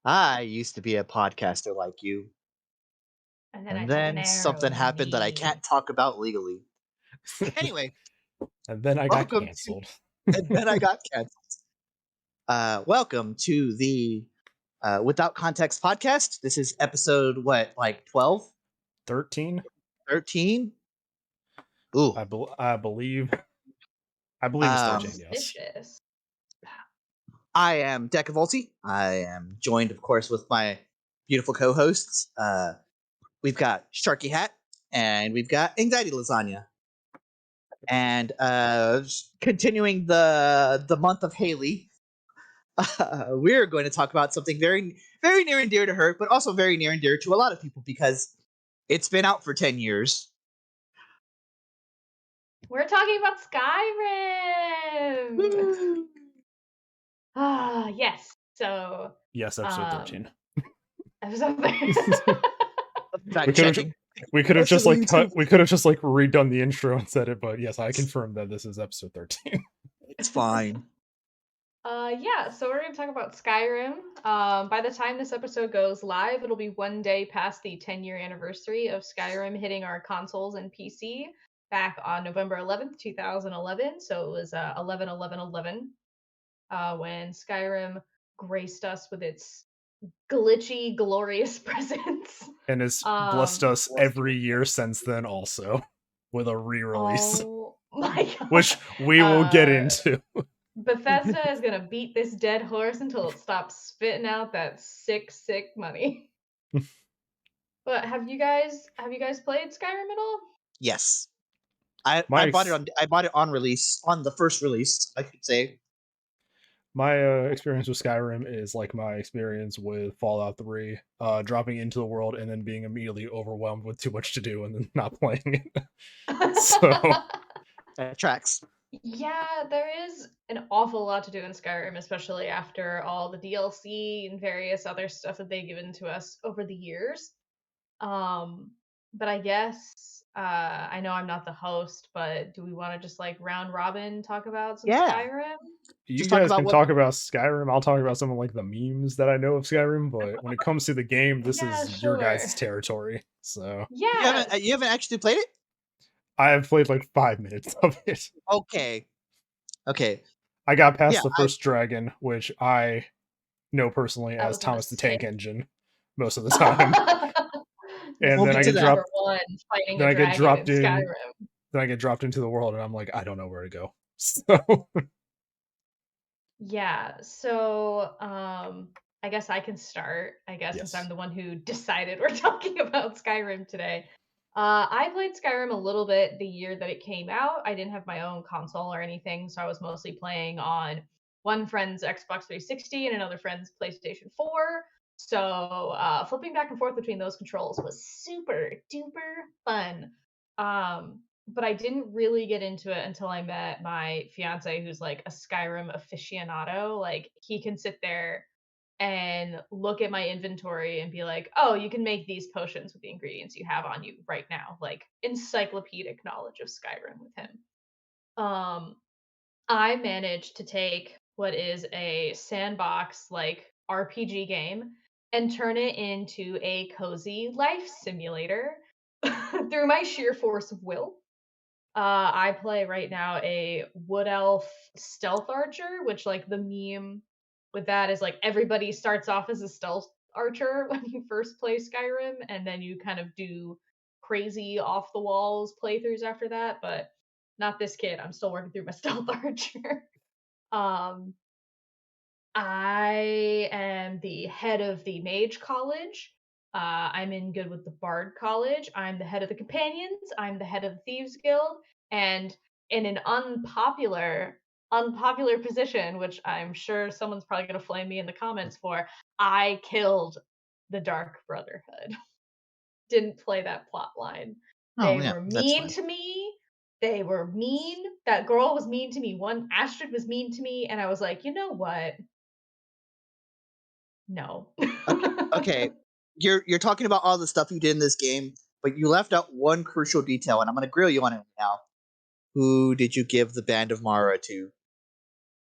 I used to be a podcaster like you, And then I and took an then arrow something in the happened that I knee. can't talk about legally. Anyway, And then I got welcome to, canceled. and then I got canceled. Welcome to the Without Context podcast. This is episode, what, like 12, 13? 13? Ooh. I believe it's Um, 13, yes. Suspicious. I am Decavolty. I am joined, of course, with my beautiful co-hosts. We've got SharkyHat, and we've got AnxietyLasagna. And continuing the month of Haley, we're going to talk about something very very near and dear to her, but also very near and dear to a lot of people because it's been out for 10 years. We're talking about Skyrim. Woo! Yes. So, Yes, episode um, 13. episode. Fact We could have checking. we could have Listen just to like YouTube. we could have just like redone the intro and said it, but yes, I confirm that this is episode 13. It's fine. Yeah, so we're gonna talk about Skyrim. By the time this episode goes live, it'll be one day past the 10-year anniversary of Skyrim hitting our consoles and PC back on November 11th, 2011. So it was 11/11/11 when Skyrim graced us with its glitchy, glorious presence. And has blessed Um, us every year since then also with a re-release, oh my which god. we will get into. Bethesda is gonna beat this dead horse until it stops spitting out that sick, sick money. But have you guys played Skyrim at all? Yes. I, My I bought it ex- on I bought it on release, on the first release, I should say. my experience with Skyrim is like my experience with Fallout 3, dropping into the world and then being immediately overwhelmed with too much to do and then not playing it. So That tracks. Yeah, there is an awful lot to do in Skyrim, especially after all the DLC and various other stuff that they've given to us over the years. Um, but I guess I know I'm not the host, but do we want to just like round robin talk about some Yeah. Skyrim? you Just talk guys about can what. talk about Skyrim. I'll talk about some of like the memes that I know of Skyrim, but when it comes to the game, this Yeah, is your sure. guys' territory. So Yes. You haven't actually played it? I have played like 5 minutes of it. Okay. Okay. I got past Yeah. the first dragon, which I know personally That as was a Thomas the Tank mistake. Engine most of the time. And We'll then get I to get Mistake that. number dropped one, fighting then a I get dragon in dropped in Skyrim. then I get dropped into the world and I'm like, I don't know where to go. So Yeah, so I guess I can start, I guess, since I'm yes. the one who decided we're talking about Skyrim today. I played Skyrim a little bit the year that it came out. I didn't have my own console or anything, so I was mostly playing on one friend's Xbox 360 and another friend's PlayStation 4. So flipping back and forth between those controls was super duper fun. But I didn't really get into it until I met my fiance, who's like a Skyrim aficionado. Like, he can sit there and look at my inventory and be like, "Oh, you can make these potions with the ingredients you have on you right now." Like, encyclopedic knowledge of Skyrim with him. Um, I managed to take what is a sandbox like RPG game and turn it into a cozy life simulator through my sheer force of will. I play right now a wood elf stealth archer, which like the meme with that is like everybody starts off as a stealth archer when you first play Skyrim, and then you kind of do crazy off the walls playthroughs after that. But not this kid. I'm still working through my stealth archer. um, I am the head of the Mage College. I'm in good with the Bard College. I'm the head of the Companions. I'm the head of the Thieves Guild, and in an unpopular position, which I'm sure someone's probably gonna flame me in the comments for, I killed the Dark Brotherhood. Didn't play that plot line. Oh They yeah, were that's mean fine. to me. They were mean. That girl was mean to me. One Astrid was mean to me, and I was like, you know what? No. Okay. Okay. You're talking about all the stuff you did in this game, but you left out one crucial detail, and I'm gonna grill you on it now. Who did you give the Band of Mara to?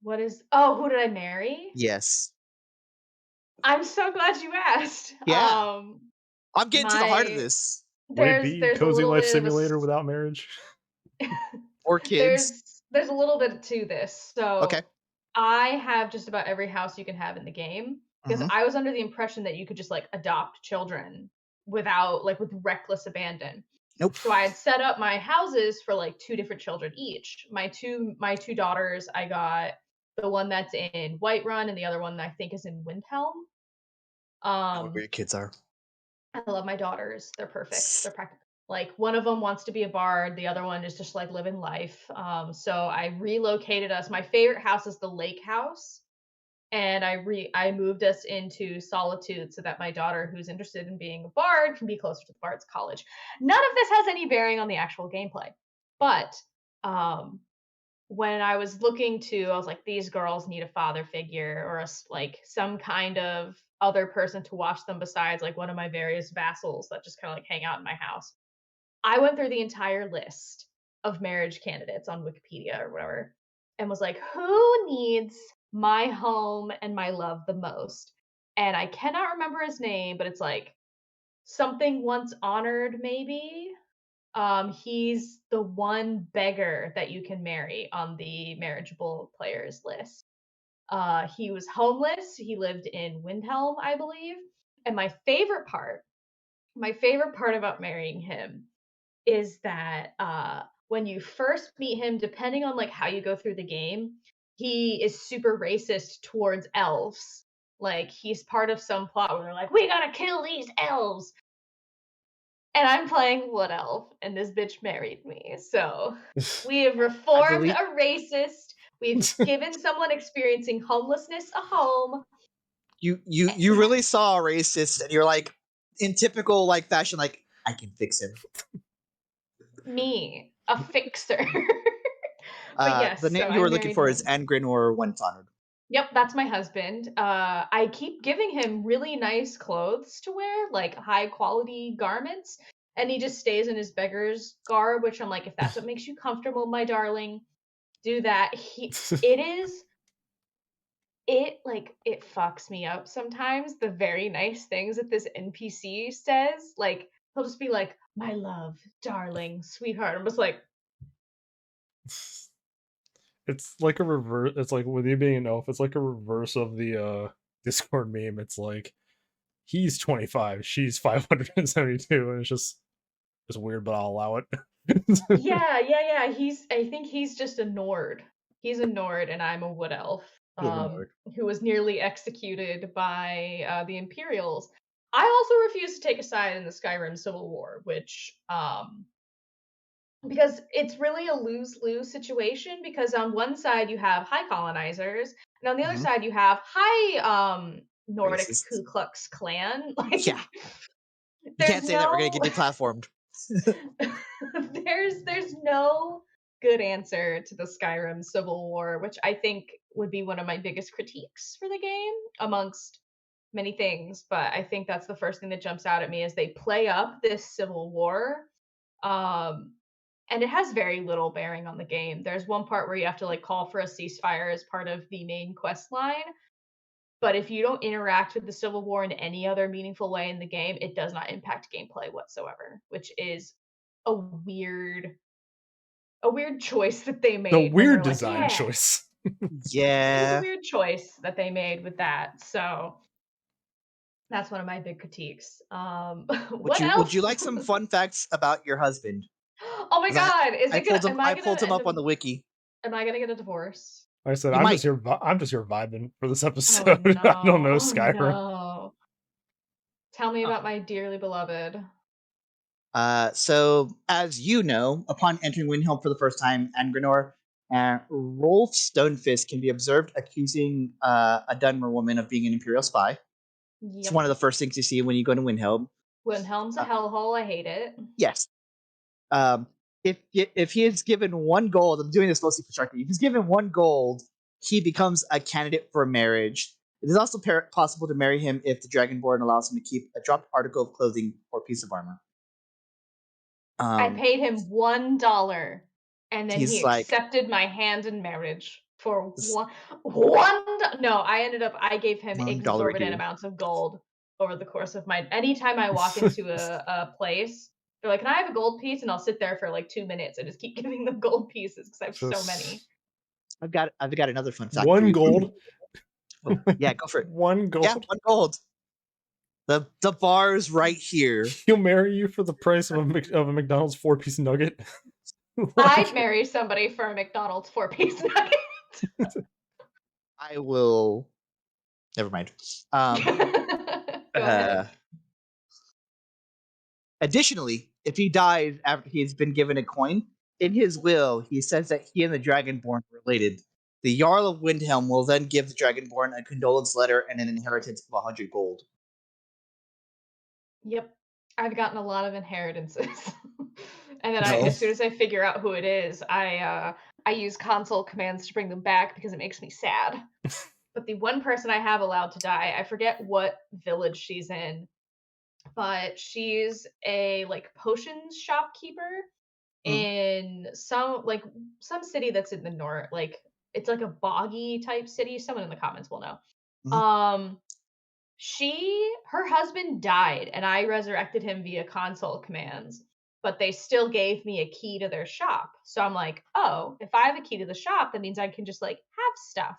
What is Oh, who did I marry? Yes. I'm so glad you asked. Yeah. I'm getting to the heart of My this. Would it be there's a Cozy little Life bit of a Simulator without marriage? Or kids. there's a little bit to this. Okay. So I have just about every house you can have in the game because Mhm. I was under the impression that you could just like adopt children without like with reckless abandon. Nope. So I had set up my houses for like 2 different children each. My two daughters, I got the one that's in Whiterun and the other one I think is in Windhelm. I know where Um, your kids are. I love my daughters. They're perfect. They're practical. Like one of them wants to be a bard, the other one is just like living life. So I relocated us. My favorite house is the lake house, and I moved us into Solitude so that my daughter, who's interested in being a bard, can be closer to the bard's college. None of this has any bearing on the actual gameplay, but um, when I was looking to, I was like, these girls need a father figure or like some kind of other person to watch them besides like one of my various vassals that just kind of like hang out in my house. I went through the entire list of marriage candidates on Wikipedia or whatever and was like, who needs my home and my love the most? And I cannot remember his name, but it's like something once honored, maybe. He's the one beggar that you can marry on the marriageable players list. He was homeless. He lived in Windhelm, I believe. And my favorite part about marrying him is that when you first meet him, depending on like how you go through the game, he is super racist towards elves. Like he's part of some plot where they're like, we gotta kill these elves. And I'm playing Wood Elf, and this bitch married me. So we have I reformed believe a racist. We've given someone experiencing homelessness a home. you really saw a racist and you're like, in typical like fashion, like, I can fix him. Me, a fixer. But yes, The so name you I were looking married for is him. Angrin or Once Honored. Yep, that's my husband. I keep giving him really nice clothes to wear, like high quality garments, and he just stays in his beggar's garb, which I'm like, if that's what makes you comfortable, my darling, do that. It is it fucks me up sometimes the very nice things that this NPC says. Like he'll just be like, "My love, darling, sweetheart." I'm just like, It's like a reverse. It's like with you being an elf, it's like a reverse of the Discord meme. It's like he's 25, she's 572, and it's weird, but I'll allow it. yeah. I think he's just a Nord. He's a Nord, and I'm a Wood Elf, He's a Nord. who was nearly executed by the Imperials. I also refuse to take a side in the Skyrim Civil War, which because it's really a lose-lose situation because on one side you have high colonizers and on the other Mhm. side you have high Nordic Racist. Ku Klux Klan. Like Yeah, you there's can't say that. We're gonna no get deplatformed. there's no good answer to the Skyrim Civil War, which I think would be one of my biggest critiques for the game amongst many things, but I think that's the first thing that jumps out at me as they play up this civil war. Um and it has very little bearing on the game. There's one part where you have to like call for a ceasefire as part of the main quest line, but if you don't interact with the Civil War in any other meaningful way in the game, it does not impact gameplay whatsoever, which is a weird a weird choice that they The made when they're weird like, design yeah. choice. It was a Yeah. weird choice that they made with that. So that's one of my big critiques. Would What you else? like some fun facts about your husband? Oh my 'Cause I god, is I it gonna pulled him am I I gonna pulled him end up up on the wiki. am I gonna get a divorce? Like I said, You might. I'm just here vibing for this Oh episode. no. I don't know Oh Skyrim. no. Tell me Huh. about my dearly beloved. So as you know, upon entering Windhelm for the first time, Angrenor, Rolf Stonefist can be observed accusing a Dunmer woman of being an Imperial spy. It's one Yep. of the first things you see when you go to Windhelm. Wilhelm's a hellhole, I hate it. Yes. Um, if he is given 1 gold, I'm doing this mostly for Sharky. If he's given 1 gold, he becomes a candidate for marriage. It is also possible to marry him if the Dragonborn allows him to keep a dropped article of clothing or piece of armor. I paid him $1 and then he He's like, accepted my hand in marriage. For This- no, I gave him $1 exorbitant here. amounts of gold over the course of anytime I walk into a place, they're like, can I have a gold piece? And I'll sit there for like 2 minutes and just keep giving them gold pieces because I have so many. I've got another fun fact. 1 gold. Oh, yeah, go for it. 1 gold. Yeah, 1 gold. The bar's right here. He'll marry you for the price of a McDonald's 4-piece nugget. I'd marry somebody for a McDonald's 4-piece nugget. I will. Never mind. Go ahead. Additionally, if he dies after he's been given a coin, in his will, he says that he and the Dragonborn are related. The Jarl of Windhelm will then give the Dragonborn a condolence letter and an inheritance of 100 gold. Yep. I've gotten a lot of inheritances. And then No. as soon as I figure out who it is, I use console commands to bring them back because it makes me sad. But the one person I have allowed to die, I forget what village she's in, but she's a like potions shopkeeper in some city that's in the north. Like it's like a boggy type city. Someone in the comments will know. Mhm. Her husband died and I resurrected him via console commands, but they still gave me a key to their shop. So I'm like, oh, if I have a key to the shop, that means I can just like have stuff.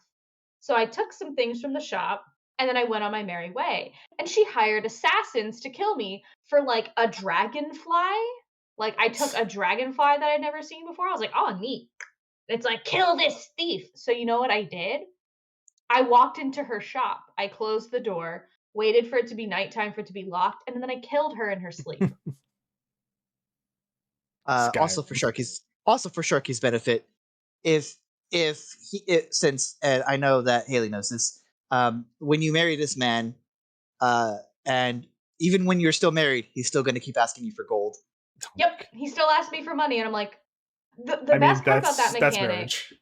So I took some things from the shop and then I went on my merry way. And she hired assassins to kill me for like a dragonfly. Like I took a dragonfly that I'd never seen before. I was like, oh, neat. It's like, kill this thief. So you know what I did? I walked into her shop. I closed the door, waited for it to be nighttime for it to be locked, and then I killed her in her sleep. Also for Sharky's benefit, since I know that Haley knows this, when you marry this man, and even when you're still married, he's still going to keep asking you for gold. Yep, he still asked me for money, and I'm like, the best part about that that's mechanic, marriage.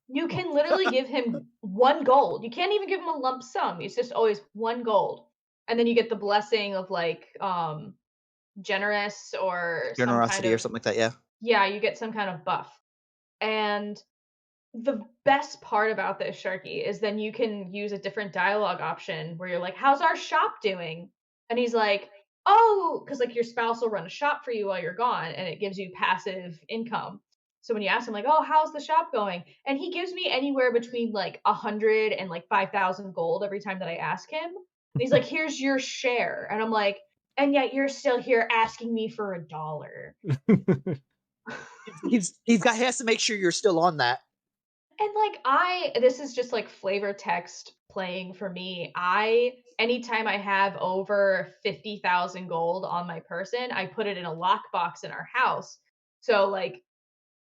you can literally give him 1 gold. You can't even give him a lump sum. It's just always 1 gold, and then you get the blessing of like generous or Generosity or something like that. Yeah. you get some kind of buff. And the best part about this, Sharky, is then you can use a different dialogue option where you're like, how's our shop doing? And he's like, oh, because like your spouse will run a shop for you while you're gone and it gives you passive income. So when you ask him like, oh, how's the shop going? And he gives me anywhere between like 100 and like 5,000 gold every time that I ask him. And he's like, here's your share. And I'm like, and yet you're still here asking me for $1. He has to make sure you're still on that. And like this is just like flavor text playing for me. Anytime I have over 50,000 gold on my person, I put it in a lockbox in our house. So like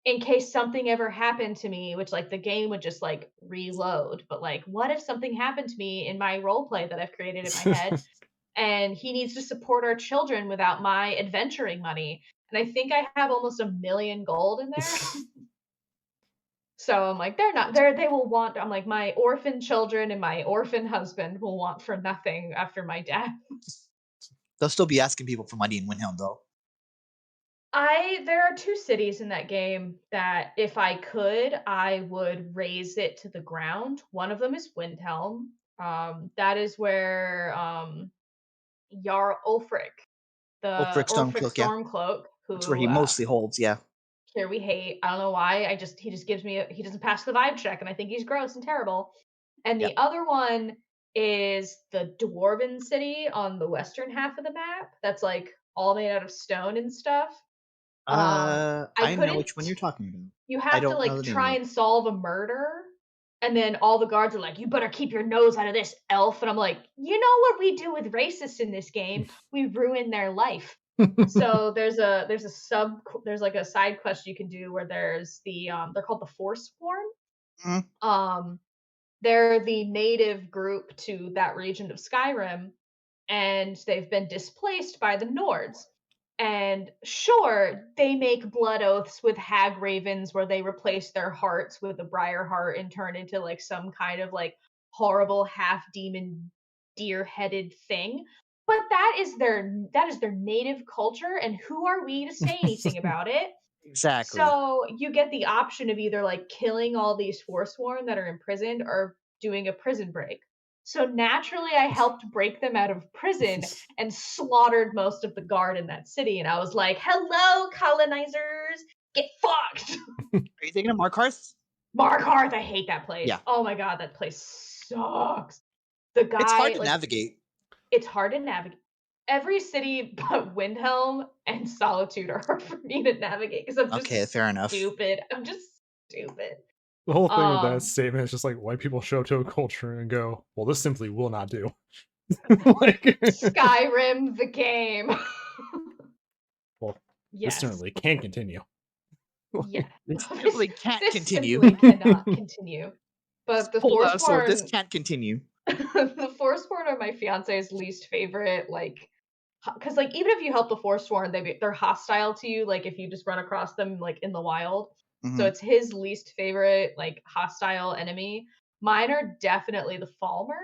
in case something ever happened to me, which like the game would just like reload, but like what if something happened to me in my role play that I've created in my head and he needs to support our children without my adventuring money? And I think I have almost 1,000,000 gold in there. So I'm like, they will want, I'm like, my orphan children and my orphan husband will want for nothing after my death. They'll still be asking people for money in Windhelm, though. There are 2 cities in that game that if I could, I would raise it to the ground. One of them is Windhelm. That is where Jarl Ulfric, the Ulfric Ulfric Stormcloak, yeah. Stormcloak, who That's where he mostly holds, yeah. here we hate. I don't know why. He just gives me he doesn't pass the vibe check, and I think he's gross and terrible. And the other one is the Dwarven city on the western half of the map. That's like all made out of stone and stuff. I know which one you're talking about. You have to like try and solve a murder, and then all the guards are like, "You better keep your nose out of this, elf." And I'm like, "You know what we do with racists in this game? We ruin their life." So there's like a side quest you can do where there's they're called the Forsworn. They're the native group to that region of Skyrim, and they've been displaced by the Nords. And sure, they make blood oaths with hag ravens where they replace their hearts with a briar heart and turn into like some kind of like horrible half demon deer headed thing. But that is their native culture, and who are we to say anything about it? Exactly. So you get the option of either like killing all these Forsworn that are imprisoned or doing a prison break. So naturally, I helped break them out of prison and slaughtered most of the guard in that city. And I was like, hello, colonizers, get fucked. Are you thinking of Markarth? Markarth, I hate that place. Yeah. Oh my god, that place sucks. The guy, It's hard to like, navigate. it's hard to navigate. Every city but Windhelm and Solitude are hard for me to navigate because I'm just Okay, fair enough. stupid. I'm just stupid. The whole thing with that statement is just like white people show up to a culture and go, well, this simply will not do. Like, Skyrim the game. well, yes. this certainly can't continue. Yeah. This simply can't This continue. simply cannot continue. But the Hold on, so Forsworn, this can't continue. the Forsworn are my fiance's least favorite, like, because like even if you help the Forsworn, they're hostile to you. Like if you just run across them like in the wild, so it's his least favorite like hostile enemy. Mine are definitely the Falmer.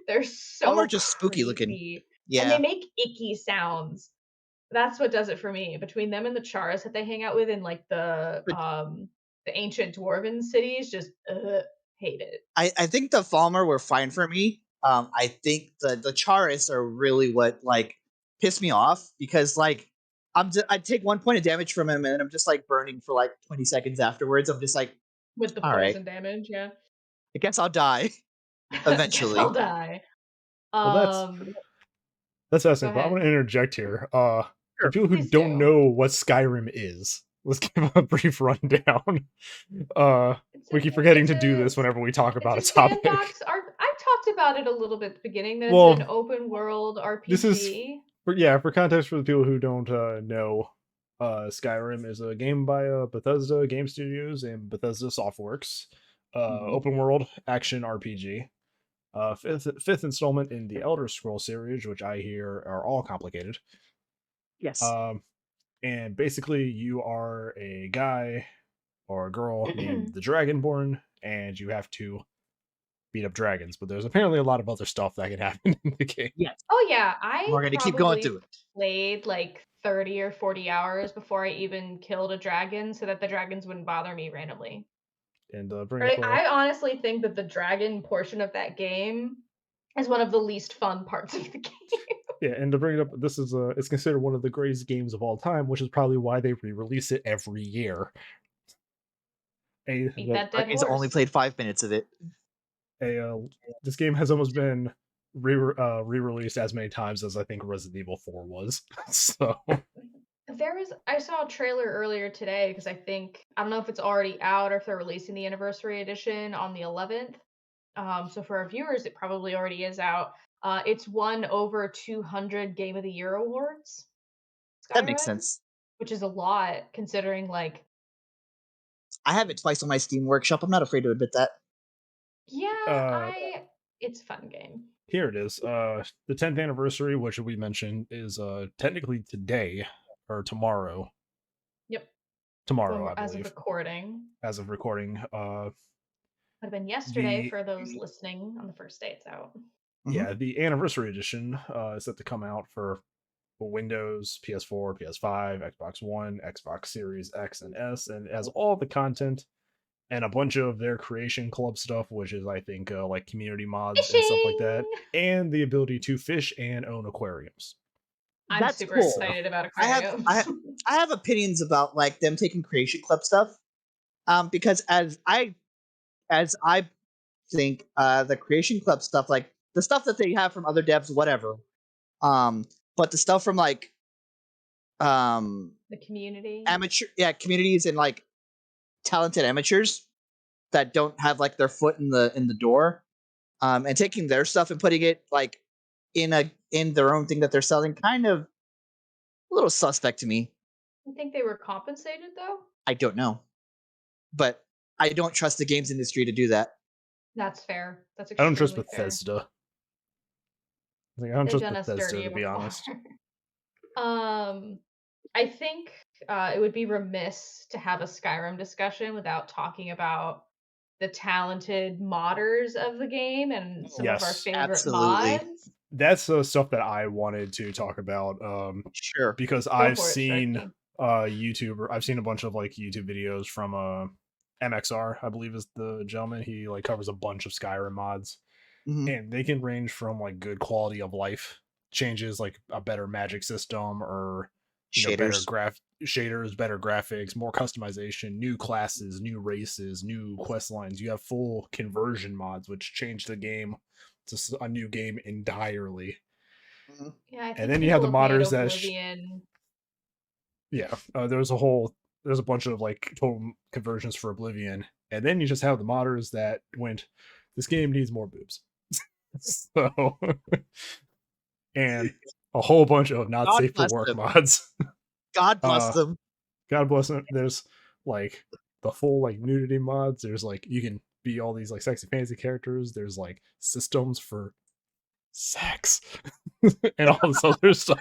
They're so Falmer just spooky looking. creepy. Yeah, And they make icky sounds. That's what does it for me. Between them and the Charas that they hang out with in like the ancient dwarven cities, just hate it. I think the Falmer were fine for me. I think the Charis are really what like piss me off because like I take 1 point of damage from him and I'm just like burning for like 20 seconds afterwards. I'm just like, With the all poison right, damage, yeah. I guess I'll die eventually. I'll die. Well, that's fascinating. But I want to interject here. For people who don't know what Skyrim is, let's give a brief rundown. We keep forgetting to do this whenever we talk about a topic. I talked about it a little bit at the beginning. That it's an open world RPG. This is for context for the people who don't know. Skyrim is a game by Bethesda Game Studios and Bethesda Softworks. Open world action RPG. Fifth installment in the Elder Scrolls series, which I hear are all complicated. Yes. And basically you are a guy or a girl named the Dragonborn, and you have to beat up dragons. But there's apparently a lot of other stuff that can happen in the game. Yes. Oh yeah, we're gonna keep going through it. Played like 30 or 40 hours before I even killed a dragon, so that the dragons wouldn't bother me randomly. And I honestly think that the dragon portion of that game is one of the least fun parts of the game. Yeah, and to bring it up, this is it's considered one of the greatest games of all time, which is probably why they re-release it every year. He's only played 5 minutes of it. This game has almost been re-released as many times as I think Resident Evil 4 was. So I saw a trailer earlier today because I don't know if it's already out or if they're releasing the anniversary edition on the 11th. So for our viewers, it probably already is out. It's won over 200 Game of the Year awards. Skyrim, that makes sense. Which is a lot considering like I have it twice on my Steam Workshop. I'm not afraid to admit that. Yeah, it's a fun game. Here it is. The 10th anniversary, which we mentioned, is technically today or tomorrow. Yep. Tomorrow, I believe. As of recording. Would have been yesterday for those listening on the first day it's out. Yeah, the anniversary edition is set to come out for Windows, PS4, PS5, Xbox One, Xbox Series X and S, and it has all the content and a bunch of their Creation Club stuff, which is, I think, like community mods and stuff like that, and the ability to fish and own aquariums. I'm super excited about aquariums. I have opinions about like them taking Creation Club stuff, because as I think the Creation Club stuff, like the stuff that they have from other devs, whatever, but the stuff from like the community, communities and like talented amateurs that don't have like their foot in the door, and taking their stuff and putting it like in their own thing that they're selling, kind of a little suspect to me. You think they were compensated though? I don't know, but I don't trust the games industry to do that. That's fair. That's I don't trust Bethesda. I don't trust Bethesda, to be honest. I think it would be remiss to have a Skyrim discussion without talking about the talented modders of the game and some of our favorite mods. That's the stuff that I wanted to talk about. Sure. Because I've seen YouTuber. I've seen a bunch of like YouTube videos from MXR, I believe is the gentleman. He like covers a bunch of Skyrim mods, and they can range from like good quality of life changes, like a better magic system, or better shaders, better graphics, more customization, new classes, new races, new quest lines. You have full conversion mods, which change the game to a new game entirely. Yeah, I think and then you have the modders that there's a bunch of like total conversions for Oblivion, and then you just have the modders that went, this game needs more boobs. So and a whole bunch of not God safe for bless work them. mods. God bless them. God bless them. There's like the full like nudity mods. There's like you can be all these like sexy fantasy characters. There's like systems for sex and all this other stuff.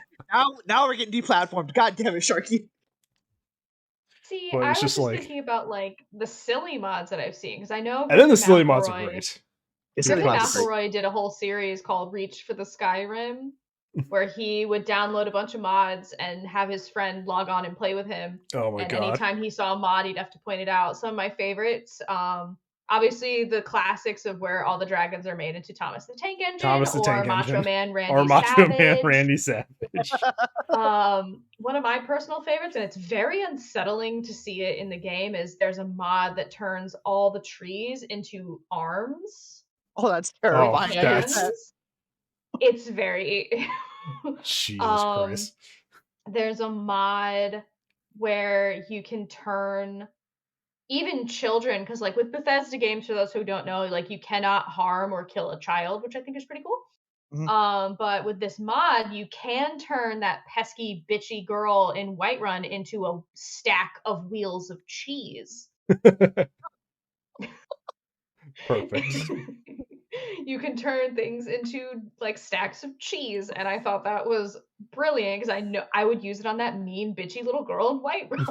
Now we're getting deplatformed. God damn it, Sharky. See, But I it's was just just like- thinking about like the silly mods that I've seen because I know. And then the Griffin silly mods are McElroy- great. Silly Griffin mods are great. McElroy did a whole series called Reach for the Skyrim, where he would download a bunch of mods and have his friend log on and play with him. Oh my and god. anytime he saw a mod, he'd have to point it out. Some of my favorites, obviously the classics of where all the dragons are made into Thomas the Tank Engine or Macho Man Randy Savage. One of my personal favorites, and it's very unsettling to see it in the game, is there's a mod that turns all the trees into arms. Oh, that's terrifying. It's very Jesus Christ. There's a mod where you can turn even children, because like with Bethesda games, for those who don't know, like you cannot harm or kill a child, which I think is pretty cool. But with this mod, you can turn that pesky bitchy girl in Whiterun into a stack of wheels of cheese. Perfect. You can turn things into like stacks of cheese, and I thought that was brilliant because I know I would use it on that mean bitchy little girl in Whiterun.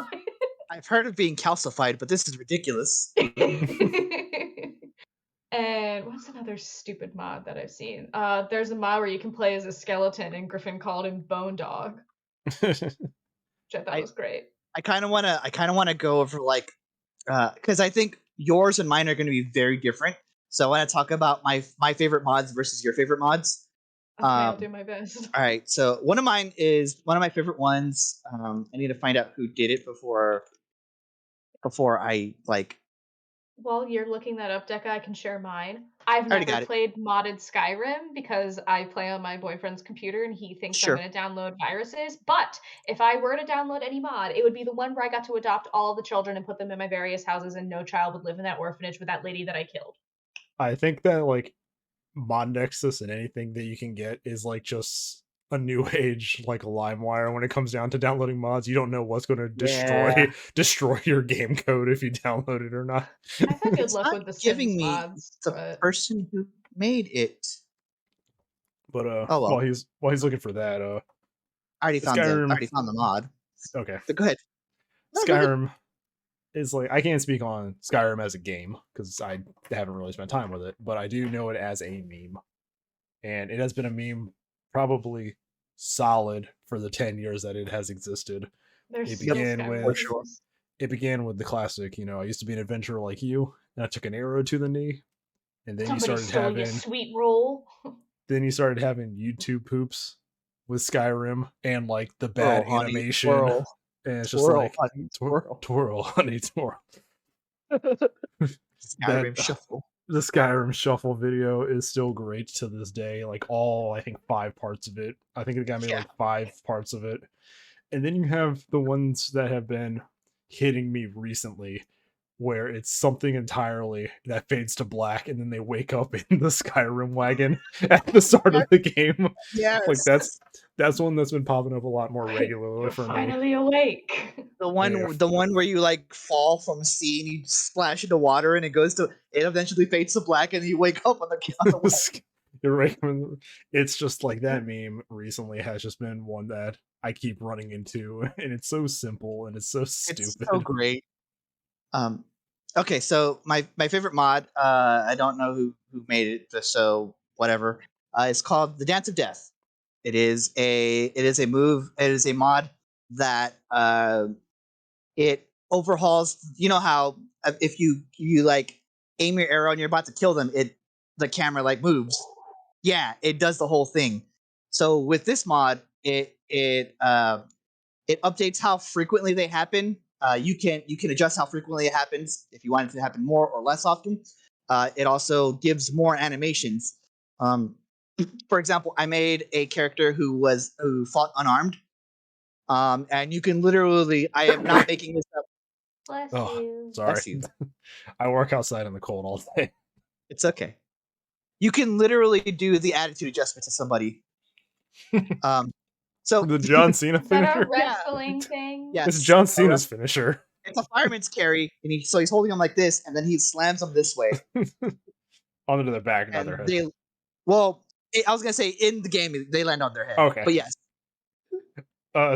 I've heard of being calcified, but this is ridiculous. And what's another stupid mod that I've seen? There's a mod where you can play as a skeleton, and Griffin called him Bone Dog, which I thought was great. I kind of want to go over like, because I think yours and mine are going to be very different. So I want to talk about my favorite mods versus your favorite mods. Okay, I'll do my best. All right, so one of my favorite ones. I need to find out who did it before I like. While you're looking that up, Deca, I can share mine. I've Already never played modded Skyrim because I play on my boyfriend's computer and he thinks I'm going to download viruses. But if I were to download any mod, it would be the one where I got to adopt all of the children and put them in my various houses, and no child would live in that orphanage with that lady that I killed. I think that like Mod Nexus and anything that you can get is like just a new age like a LimeWire when it comes down to downloading mods. You don't know what's going to destroy your game code if you download it or not. I've had good luck with the Sims mods. The person who made it. But while he's looking for that, I already found the mod. Okay. So go ahead. Skyrim is like, I can't speak on Skyrim as a game because I haven't really spent time with it, but I do know it as a meme. And it has been a meme probably solid for the 10 years that it has existed. It began with the classic, I used to be an adventurer like you, and I took an arrow to the knee, and then you started having sweet roll. Then you started having YouTube poops with Skyrim and like the bad animation. Twirl. And it's just Twirl, like honey, twirl, honey, twirl. Skyrim Shuffle. The Skyrim Shuffle video is still great to this day. Like all, I think 5 parts of it. I think the guy made like 5 parts of it. And then you have the ones that have been hitting me recently, where it's something entirely that fades to black, and then they wake up in the Skyrim wagon at the start of the game. Yes. Like that's one that's been popping up a lot more regularly for me. Finally awake. The one where you like fall from a sea and you splash into water and it eventually fades to black and you wake up on the You're right. It's just like that meme recently has just been one that I keep running into, and it's so simple and it's so stupid. It's so great. Okay, so my favorite mod, I don't know who made it, so whatever. It's called The Dance of Death. It is a mod that it overhauls. You know how if you like aim your arrow and you're about to kill them, the camera like moves. Yeah, it does the whole thing. So with this mod, it updates how frequently they happen. You can adjust how frequently it happens if you want it to happen more or less often. It also gives more animations. For example, I made a character who fought unarmed, and you can literally. I am not making this up. Bless Oh, you. sorry. Bless you. I work outside in the cold all day. It's okay. You can literally do the attitude adjustment to somebody. So The John Cena Is that a finisher? wrestling thing? yeah, It's John Cena's finisher. it's a fireman's carry, and he's holding them like this, and then he slams them this way. Onto their back, not And their head. I was gonna say in the game they land on their head. Okay. But yes.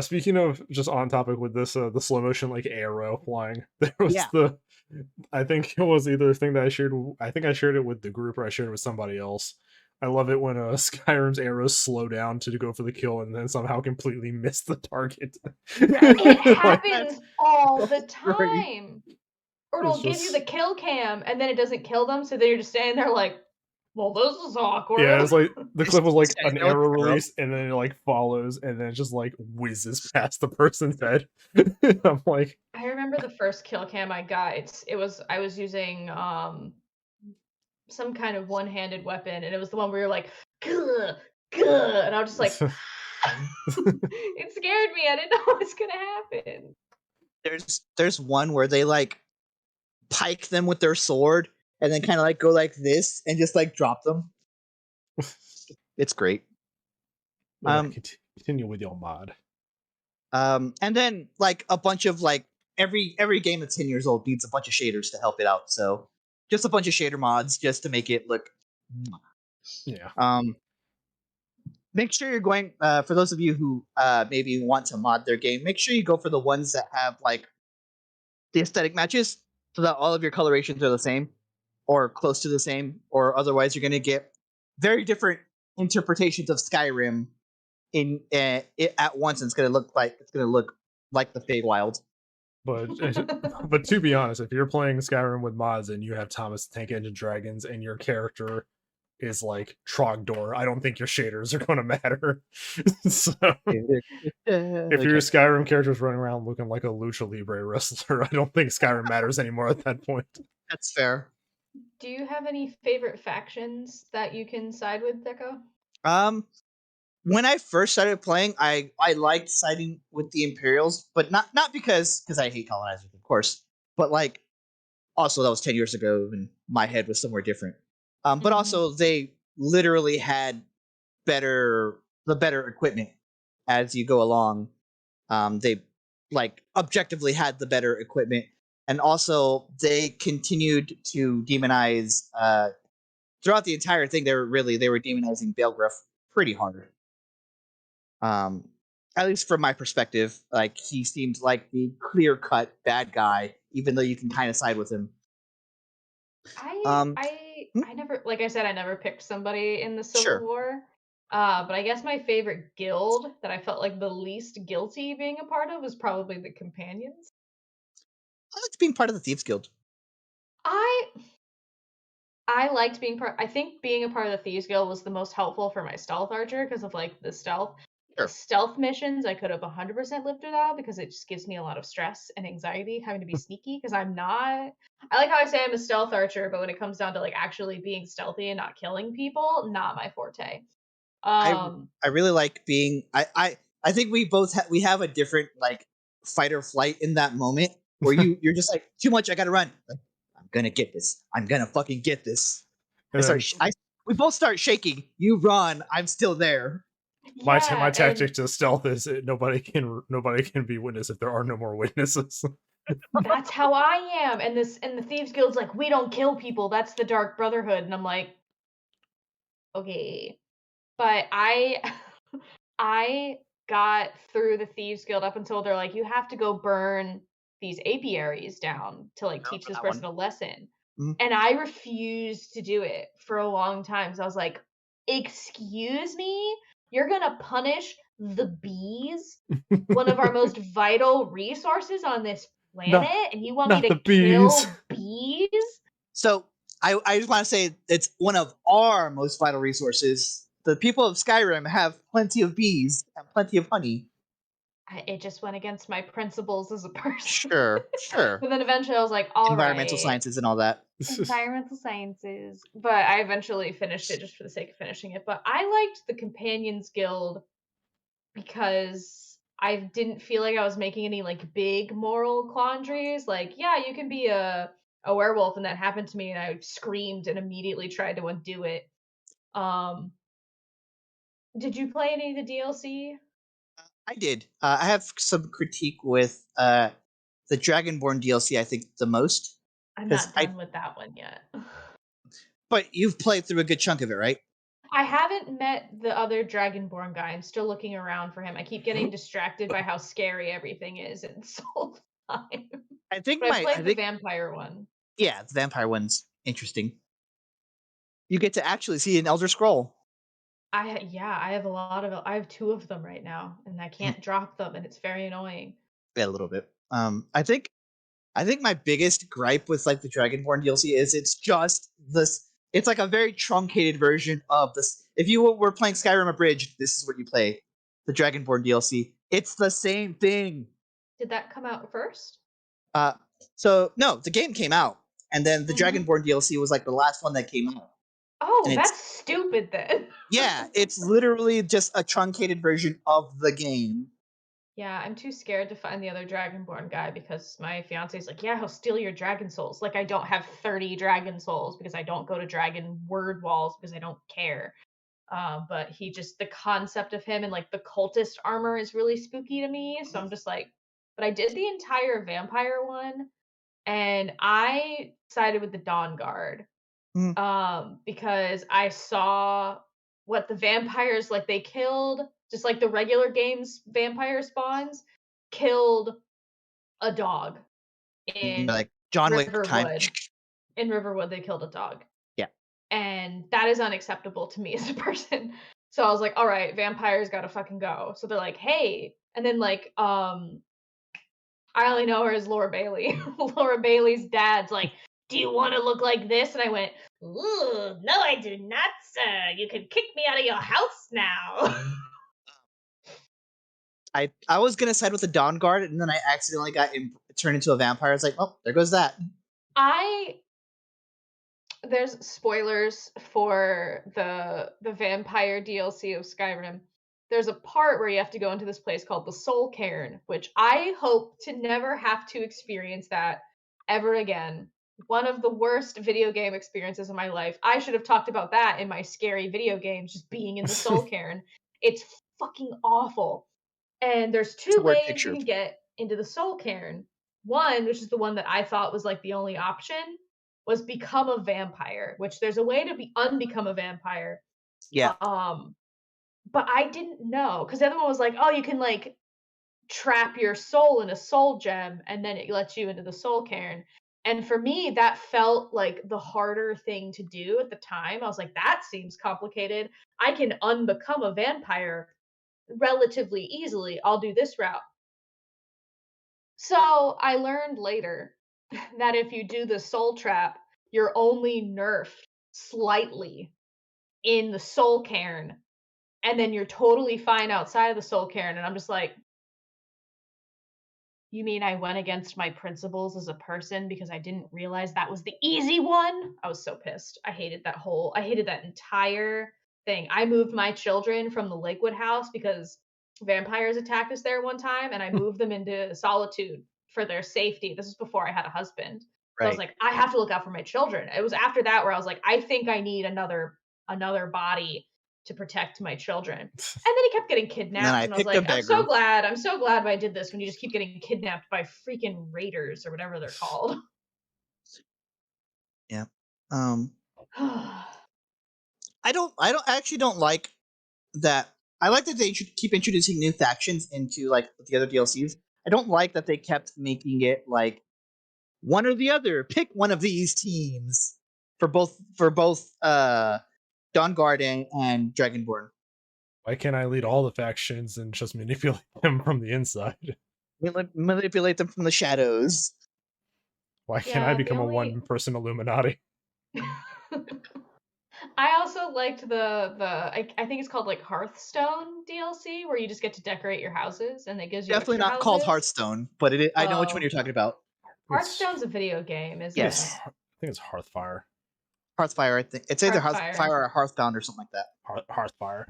Speaking of just on topic with this, the slow motion like arrow flying. There was Yeah. I think it was either a thing that I shared. I think I shared it with the group or I shared it with somebody else. I love it when Skyrim's arrows slow down to go for the kill and then somehow completely miss the target. It Like, happens all the Right. time. Or it'll It's give you just- the kill cam and then it doesn't kill them, so then you're just standing there like, well, this is awkward. yeah, it's like the It's clip was like just an standing there with arrow the arrow. release and then it like follows and then it just like whizzes past the person's head. I'm like, I remember the first kill cam I got. I was using some kind of one-handed weapon, and it was the one where you're like, gah, gah, and I was just like, it scared me. I didn't know what was gonna happen. There's one where they like pike them with their sword and then kind of like go like this and just like drop them. It's great. Continue with your mod. And then like a bunch of like every game that's 10 years old needs a bunch of shaders to help it out. So just a bunch of shader mods just to make it look. Yeah. Make sure you're going for those of you who maybe want to mod their game. Make sure you go for the ones that have like the aesthetic matches, so that all of your colorations are the same or close to the same, or otherwise you're going to get very different interpretations of Skyrim in at once, and it's going to look like the Feywild. But to be honest, if you're playing Skyrim with mods and you have Thomas the Tank Engine Dragons and your character is like Trogdor, I don't think your shaders are going to matter. So if your Skyrim character is running around looking like a Lucha Libre wrestler, I don't think Skyrim matters anymore at that point. That's fair. Do you have any favorite factions that you can side with, Deca? When I first started playing, I liked siding with the Imperials, but not because I hate colonizers, of course, but like also that was 10 years ago and my head was somewhere different. But also they literally had the better equipment as you go along. They like objectively had the better equipment, and also they continued to demonize throughout the entire thing. They were demonizing Balgruuf pretty hard. At least from my perspective, like he seemed like the clear-cut bad guy, even though you can kind of side with him. I never, like I said, I never picked somebody in the Civil War. But I guess my favorite guild that I felt like the least guilty being a part of was probably the Companions. I liked being part of the Thieves Guild. I liked being part. I think being a part of the Thieves Guild was the most helpful for my stealth archer because of like the stealth. Sure. The stealth missions I could have 100% lived without because it just gives me a lot of stress and anxiety having to be sneaky because I'm not. I like how I say I'm a stealth archer, but when it comes down to like actually being stealthy and not killing people, not my forte. I really like being. I think we both we have a different like fight or flight in that moment where you're just like too much. I gotta run. Like, I'm gonna get this. I'm gonna fucking get this. We both start shaking. You run. I'm still there. My tactic to stealth is nobody can be witness if there are no more witnesses. That's how I am. And the Thieves Guild's like, we don't kill people. That's the Dark Brotherhood. And I'm like, okay. But I got through the Thieves Guild up until they're like, you have to go burn these apiaries down to like teach this person a lesson. And I refused to do it for a long time. So I was like, excuse me? you're gonna punish the bees, one of our most vital resources on this planet, and you want me not to the bees. kill bees? So I just want to say it's one of our most vital resources. The people of Skyrim have plenty of bees and plenty of honey. It just went against my principles as a person. Sure. But then eventually I was like, all Environmental right, sciences and all that. environmental sciences. But I eventually finished it just for the sake of finishing it. But I liked the Companions Guild because I didn't feel like I was making any like big moral quandaries. Like, yeah, you can be a werewolf, and that happened to me, and I screamed and immediately tried to undo it. Did you play any of the DLC? I did. I have some critique with the Dragonborn DLC. I think the most. I'm 'Cause not done with that one yet. But you've played through a good chunk of it, right? I haven't met the other Dragonborn guy. I'm still looking around for him. I keep getting distracted by how scary everything is in Soul Time. I think But I played I the think vampire one. yeah, the vampire one's interesting. You get to actually see an Elder Scroll. I have I have 2 of them right now, and I can't drop them, and it's very annoying. Yeah, a little bit. I think my biggest gripe with like the Dragonborn DLC is it's just this. It's like a very truncated version of this. If you were playing Skyrim Abridged, this is what you play. The Dragonborn DLC. It's the same thing. Did that come out first? So no, the game came out, and then the Mhm. Dragonborn DLC was like the last one that came out. Oh, And that's stupid then. yeah, it's literally just a truncated version of the game. Yeah, I'm too scared to find the other Dragonborn guy because my fiance's like, yeah, he'll steal your dragon souls. Like, I don't have 30 dragon souls because I don't go to dragon word walls because I don't care. But the concept of him and like the cultist armor is really spooky to me. So I'm just like, but I did the entire vampire one, and I sided with the Dawn Guard. Mhm. Because I saw what the vampires like they killed, just like the regular games vampire spawns, killed a dog You're in like John Wick time. Riverwood. In Riverwood, they killed a dog. Yeah. And that is unacceptable to me as a person. So I was like, all right, vampires gotta fucking go. So they're like, hey. And then like, I only know her as Laura Bailey. Laura Bailey's dad's like, do you want to look like this? And I went, ooh, no, I do not, sir. You can kick me out of your house now. I was gonna side with the Dawn Guard, and then I accidentally got turned into a vampire. It's like, oh, there goes that. There's spoilers for the vampire DLC of Skyrim. There's a part where you have to go into this place called the Soul Cairn, which I hope to never have to experience that ever again. One of the worst video game experiences of my life. I should have talked about that in my scary video games, just being in the Soul Cairn. It's fucking awful. And there's It's a 2 word ways picture. you can get into the Soul Cairn. One, which is the one that I thought was like the only option, was become a vampire, which there's a way to unbecome a vampire. Yeah. But I didn't know because the other one was like, oh, you can like trap your soul in a soul gem and then it lets you into the Soul Cairn. And for me, that felt like the harder thing to do at the time. I was like, that seems complicated. I can unbecome a vampire relatively easily. I'll do this route. So I learned later that if you do the soul trap, you're only nerfed slightly in the Soul Cairn, and then you're totally fine outside of the Soul Cairn. And I'm just like, you mean I went against my principles as a person because I didn't realize that was the easy one? I was so pissed. I hated that entire thing. I moved my children from the Lakewood house because vampires attacked us there one time, and I moved them into Solitude for their safety. This was before I had a husband. So I was Right. like, I have to look out for my children. It was after that where I was like, I think I need another body to protect my children. And then he kept getting kidnapped, I and I was picked a like, I'm so beggar. glad I did this when you just keep getting kidnapped by freaking raiders or whatever they're called. Yeah. I actually don't like that. I like that they should keep introducing new factions into like the other DLCs. I don't like that they kept making it like one or the other. Pick one of these teams for both Dawn Guard and Dragonborn. Why can't I lead all the factions and just manipulate them from the inside? Manipulate them from the shadows. Why can't I Yeah, the become a only one-person Illuminati? I also liked I think it's called like Hearthstone DLC where you just get to decorate your houses and it gives you Definitely extra not called houses. Hearthstone, but I know which one Oh, you're talking about. Hearthstone's a video game, isn't Yes. it? I think it's Hearthfire. Hearthfire, I think. It's either Hearthfire. Hearthfire or Hearthbound or something like that. Hearthfire.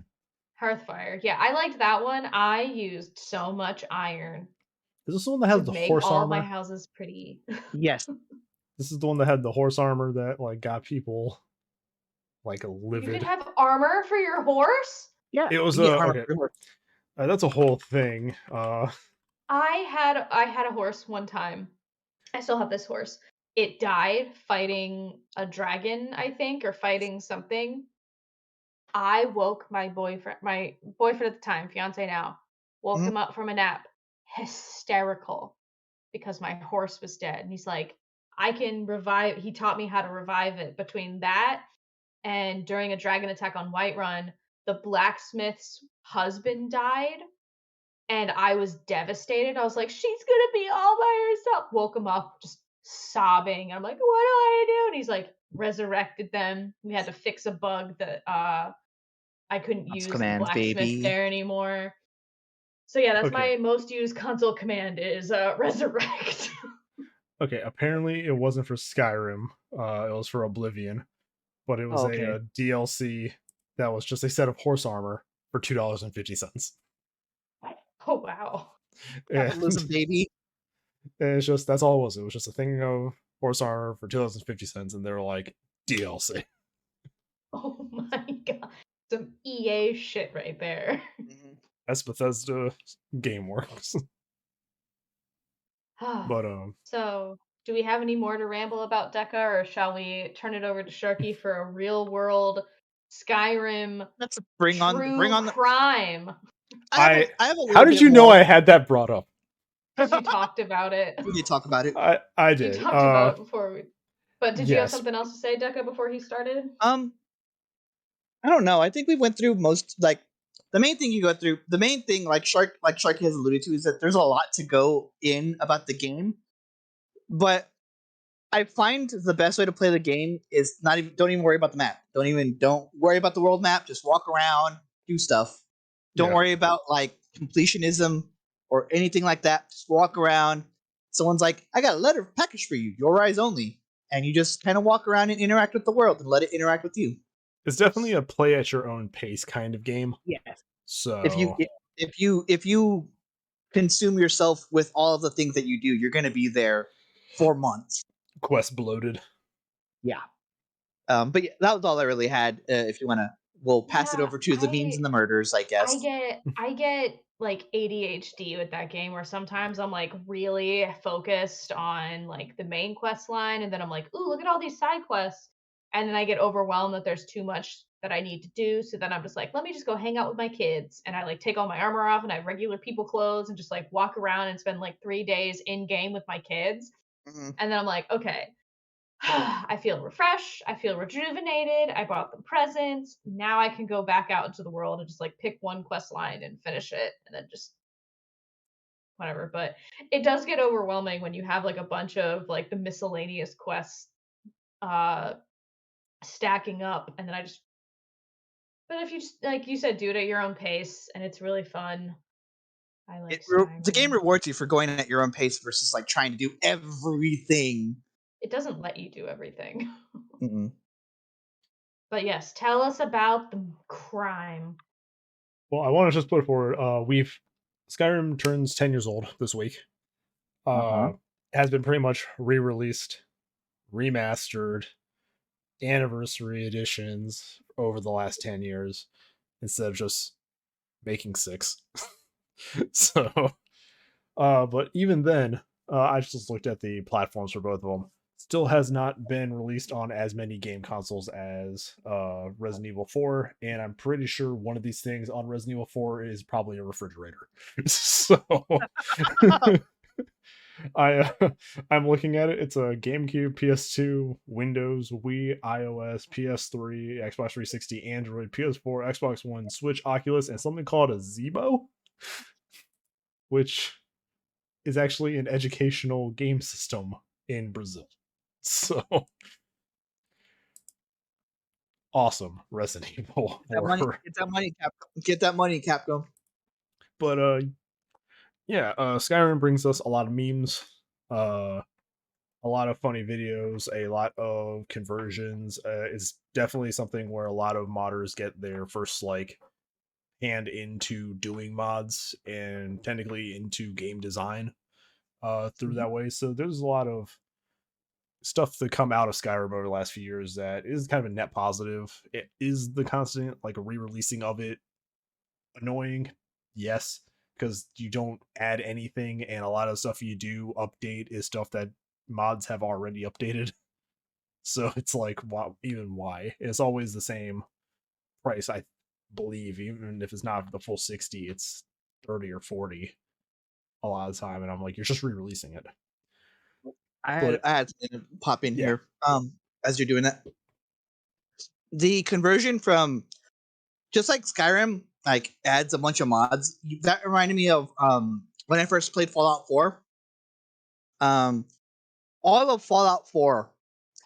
Hearthfire. Yeah, I liked that one. I used so much iron Is this the one that to has the make horse all armor? my houses pretty. Yes. This is the one that had the horse armor that like got people like You livid. could have armor for your horse? Yeah. It was you get armor okay. for your horse. That's a whole thing. I had a horse one time. I still have this horse. It died fighting a dragon, I think, or fighting something. I woke my boyfriend at the time, fiance now, woke Mhm. him up from a nap, hysterical because my horse was dead. And he's like, I can revive. He taught me how to revive it between that and during a dragon attack on Whiterun, the blacksmith's husband died. And I was devastated. I was like, she's gonna be all by herself. Woke him up, just sobbing. I'm like, what do I do? And he's like, resurrected them. We had to fix a bug that I couldn't That's use the command, blacksmith baby. there anymore. So yeah, that's Okay. my most used console command is resurrect. Okay, apparently it wasn't for Skyrim. It was for Oblivion, but it was Oh, okay. a DLC that was just a set of horse armor for $2.50. Oh wow. Capitalism, baby. It's just that's all it was. It was just a thing of horse armor for $2.50, and they were like DLC. Oh my god. Some EA shit right there. Mhm. That's Bethesda GameWorks. But So, do we have any more to ramble about Deca, or shall we turn it over to Sharky for a real world Skyrim Let's bring on the. crime? I have a little how did bit you know more. I had that brought up? You talked about it. We did talk about it. I You did. talked about it before we. But did you have yes. something else to say, Deca, before he started? I don't know. I think we went through most like the main thing you go through. The main thing, like Sharky has alluded to, is that there's a lot to go in about the game. But I find the best way to play the game is don't even worry about the map. Don't worry about the world map. Just walk around, do stuff. Don't Yeah. worry about like completionism or anything like that. Just walk around. Someone's like, I got a letter package for you, your eyes only. And you just kind of walk around and interact with the world and let it interact with you. It's definitely a play at your own pace kind of game. Yes. So If you consume yourself with all of the things that you do, you're going to be there for months. quest bloated. Yeah. But yeah, that was all I really had. If you want to, we'll pass it over to the memes and the murders, I guess. I get like ADHD with that game where sometimes I'm like really focused on like the main quest line and then I'm like, ooh, look at all these side quests. And then I get overwhelmed that there's too much that I need to do. So then I'm just like, let me just go hang out with my kids. And I like take all my armor off and I have regular people clothes and just like walk around and spend like 3 days in game with my kids. Mm-hmm. And then I'm like, okay, I feel refreshed. I feel rejuvenated. I bought them presents. Now I can go back out into the world and just like pick one quest line and finish it and then just whatever. But it does get overwhelming when you have like a bunch of like the miscellaneous quests stacking up and then but if you just like you said, do it at your own pace and it's really fun. I like The game rewards you for going at your own pace versus like trying to do everything. It doesn't let you do everything. Mm-mm. But yes, tell us about the crime. Well, I want to just put forward. Skyrim turns 10 years old this week. Has been pretty much re-released, remastered, anniversary editions over the last 10 years instead of just making 6. So, but even then, I just looked at the platforms for both of them. Still has not been released on as many game consoles as Resident Evil 4, and I'm pretty sure one of these things on Resident Evil 4 is probably a refrigerator. So I'm looking at it. It's a GameCube, PS2, Windows, Wii, iOS, PS3, Xbox 360, Android, PS4, Xbox One, Switch, Oculus, and something called a Zebo, which is actually an educational game system in Brazil. So awesome, Resident Evil. Get that money, get that money, Capcom. Get that money, Capcom. But yeah, Skyrim brings us a lot of memes, a lot of funny videos, a lot of conversions. It's definitely something where a lot of modders get their first like hand into doing mods and technically into game design through that way. So there's a lot of stuff that come out of Skyrim over the last few years that is kind of a net positive. It is the constant like re-releasing of it annoying? Yes, because you don't add anything, and a lot of stuff you do update is stuff that mods have already updated. So it's like, why? It's always the same price, I believe, even if it's not the full 60, it's 30 or 40 a lot of the time, and I'm like, you're just re-releasing it. I had to pop in Yeah. here as you're doing that. The conversion from just like Skyrim like adds a bunch of mods. That reminded me of when I first played Fallout 4. All of Fallout 4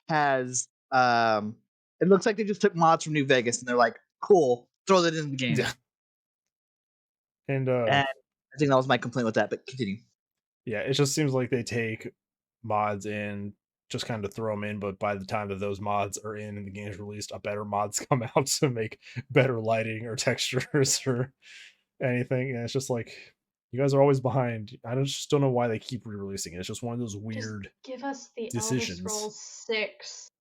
has it looks like they just took mods from New Vegas and they're like, cool, throw that in the game. Yeah. And I think that was my complaint with that, but continue. Yeah, it just seems like they take mods and just kind of throw them in, but by the time that those mods are in and the game's released, a better mods come out to make better lighting or textures or anything. And it's just like, you guys are always behind. I just don't know why they keep re-releasing it. It's just one of those weird Just give us the decisions. Elder Scrolls 6.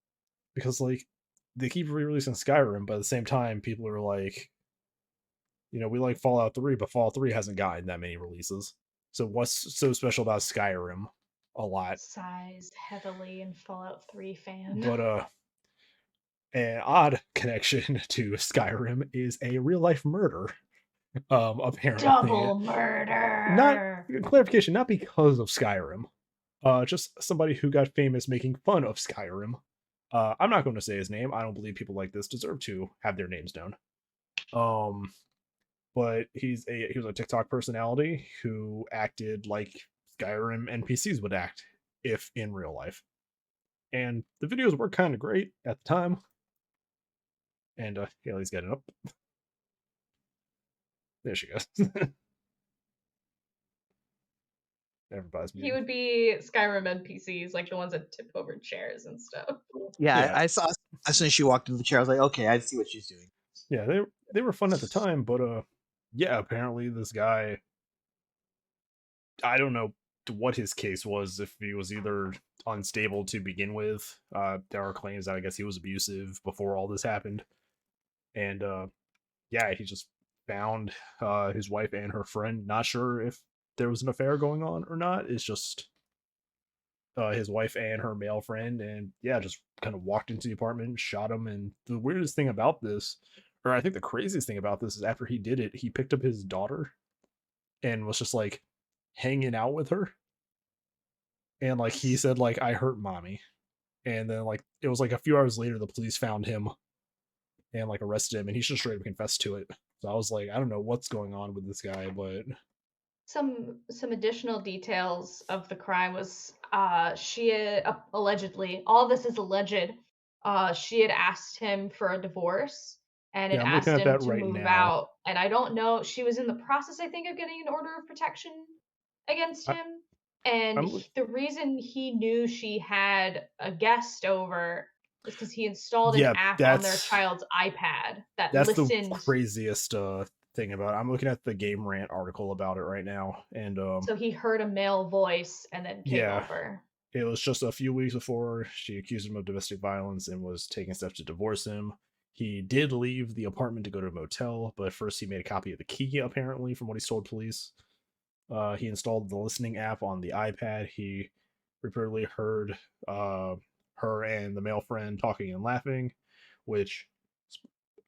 Because like they keep re-releasing Skyrim, but at the same time, people are like, you know, we like Fallout 3, but Fallout 3 hasn't gotten that many releases. So what's so special about Skyrim? A lot. Sighs heavily in Fallout 3 fan. But an odd connection to Skyrim is a real life murder. Apparently. Double murder. Not clarification, not because of Skyrim. Just somebody who got famous making fun of Skyrim. I'm not going to say his name. I don't believe people like this deserve to have their names known. But he was a TikTok personality who acted like Skyrim NPCs would act if in real life. And the videos were kind of great at the time. And Haley's getting up. There she goes. Everybody's He would be Skyrim NPCs, like the ones that tip over chairs and stuff. Yeah. I saw as soon as she walked into the chair, I was like, okay, I see what she's doing. Yeah, they were fun at the time, but yeah, apparently this guy, I don't know what his case was, if he was either unstable to begin with. There are claims that I guess he was abusive before all this happened. And yeah, he just found his wife and her friend. Not sure if there was an affair going on or not. It's just his wife and her male friend, and yeah, just kind of walked into the apartment, shot him. And the weirdest thing about this, or I think the craziest thing about this, is after he did it, he picked up his daughter and was just like hanging out with her. And like he said, like, I hurt mommy. And then like it was like a few hours later, the police found him and like arrested him, and he just straight up confessed to it. So I was like, I don't know what's going on with this guy, but some additional details of the crime was she had, allegedly, all this is alleged, she had asked him for a divorce and had asked him to move out. And I don't know, she was in the process, I think, of getting an order of protection against him. And the reason he knew she had a guest over is because he installed an app on their child's iPad that listened. That's the craziest thing about it. I'm looking at the Game Rant article about it right now, and so he heard a male voice and then came over. It was just a few weeks before she accused him of domestic violence and was taking steps to divorce him. He did leave the apartment to go to a motel, but first he made a copy of the key, apparently, from what he told police. He installed the listening app on the iPad. He reportedly heard her and the male friend talking and laughing, which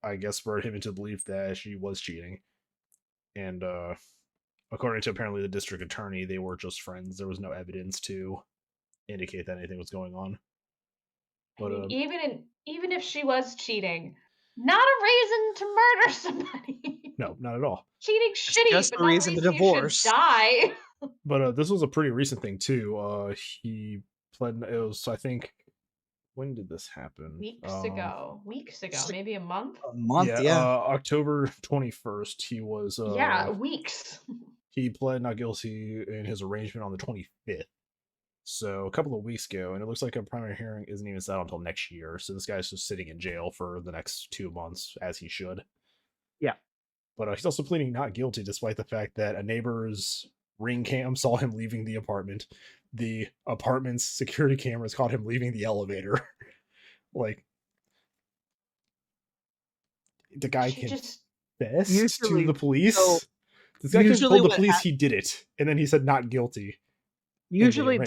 I guess spurred him into the belief that she was cheating. And according to apparently the district attorney, they were just friends. There was no evidence to indicate that anything was going on. But I mean, even if she was cheating, not a reason to murder somebody. no, not at all. Cheating shitty, just but a not a reason to reason you should divorce. die. But this was a pretty recent thing too. He pled. It was, I think, when did this happen? Weeks ago, maybe a month. A month, Yeah, yeah. October 21st. He was. Weeks. He pled not guilty in his arraignment on the 25th. So a couple of weeks ago, and it looks like a primary hearing isn't even set until next year. So this guy's just sitting in jail for the next 2 months, as he should. Yeah. But he's also pleading not guilty, despite the fact that a neighbor's ring cam saw him leaving the apartment. The apartment's security cameras caught him leaving the elevator. Like, the guy confessed to the police. So, this guy usually told the what police he did it, and then he said not guilty. Usually,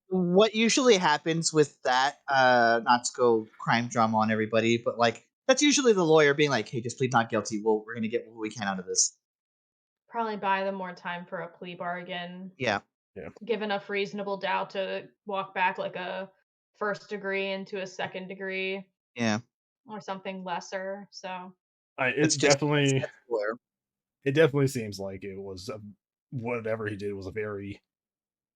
what usually happens with that, not to go crime drama on everybody, but like that's usually the lawyer being like, "Hey, just plead not guilty. Well, we're gonna get what we can out of this." Probably buy them more time for a plea bargain. Yeah. Give enough reasonable doubt to walk back like a first degree into a second degree. Yeah. Or something lesser. So it definitely seems like it was whatever he did was a very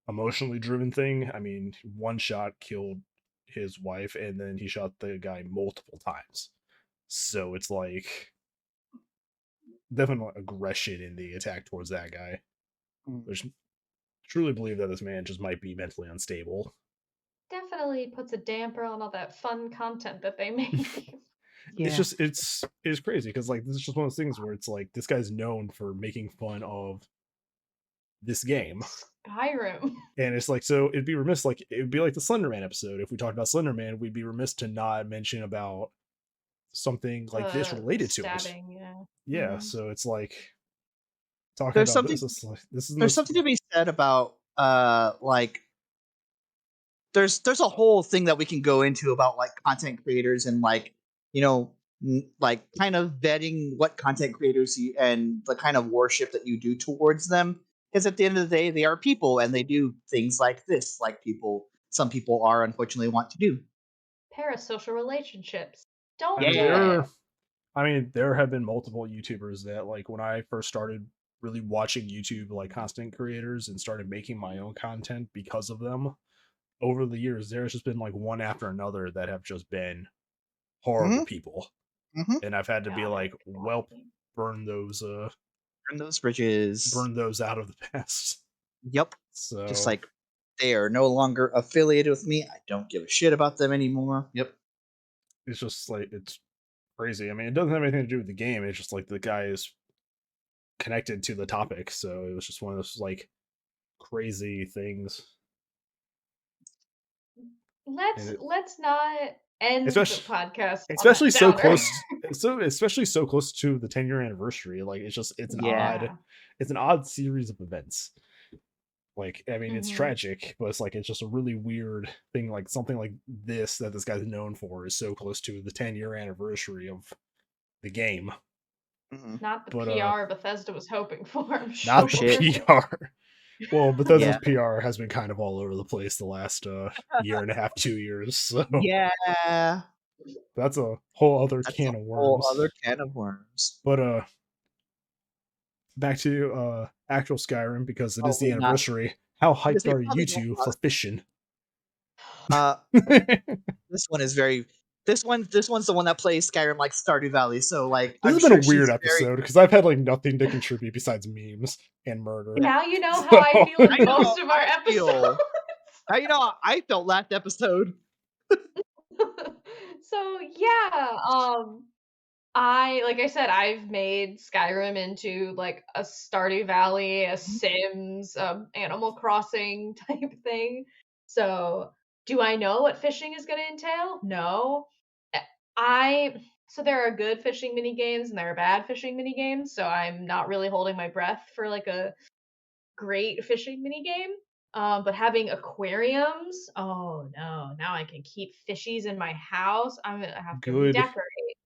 emotionally driven thing. I mean, one shot killed his wife, and then he shot the guy multiple times. So it's like definitely aggression in the attack towards that guy. Which truly believe that this man just might be mentally unstable. Definitely puts a damper on all that fun content that they make. Yeah. It's crazy because like this is just one of those things where it's like this guy's known for making fun of this game, Skyrim, and it's like, so it'd be remiss, like it would be like the Slenderman episode. If we talked about Slenderman, we'd be remiss to not mention about something like this related to it. Yeah. Mm-hmm. So it's like talking there's about something, this is there's something to be said about like there's a whole thing that we can go into about like content creators and like, you know, like kind of vetting what content creators and the kind of worship that you do towards them. Because at the end of the day, they are people and they do things like this, like some people are unfortunately want to do. Parasocial relationships. Don't do it. I mean, there have been multiple YouTubers that, like, when I first started really watching YouTube, like content creators, and started making my own content because of them, over the years, there's just been like one after another that have just been horrible people. And I've had to be like, well, burn those bridges, burn those out of the past. Yep. So just like they are no longer affiliated with me. I don't give a shit about them anymore. Yep. It's just like, it's crazy. I mean, it doesn't have anything to do with the game. It's just like the guy is connected to the topic. So it was just one of those like crazy things. Let's not end the podcast. Especially so close. Especially so close to the 10-year anniversary. Like it's an odd series of events. Like, I mean, it's tragic, but it's like it's just a really weird thing. Like something like this that this guy's known for is so close to the 10-year anniversary of the game. Not the PR Bethesda was hoping for. I'm sure. Not the PR. Well, Bethesda's PR has been kind of all over the place the last year and a half, 2 years. So yeah, that's a whole other can of worms. But back to actual Skyrim, because it is the anniversary. How hyped are you two for fishing? This one is very. This one's the one that plays Skyrim like Stardew Valley. So like, this has been a weird episode because I've had like nothing to contribute besides memes and murder. Now you know how I feel in most of our episodes. Now you know how I felt last episode. So yeah, like I said, I've made Skyrim into like a Stardew Valley, a Sims, Animal Crossing type thing. So do I know what fishing is going to entail? No. So there are good fishing mini games and there are bad fishing mini games. So I'm not really holding my breath for like a great fishing mini game. But having aquariums, oh no! Now I can keep fishies in my house. I'm gonna have to redecorate.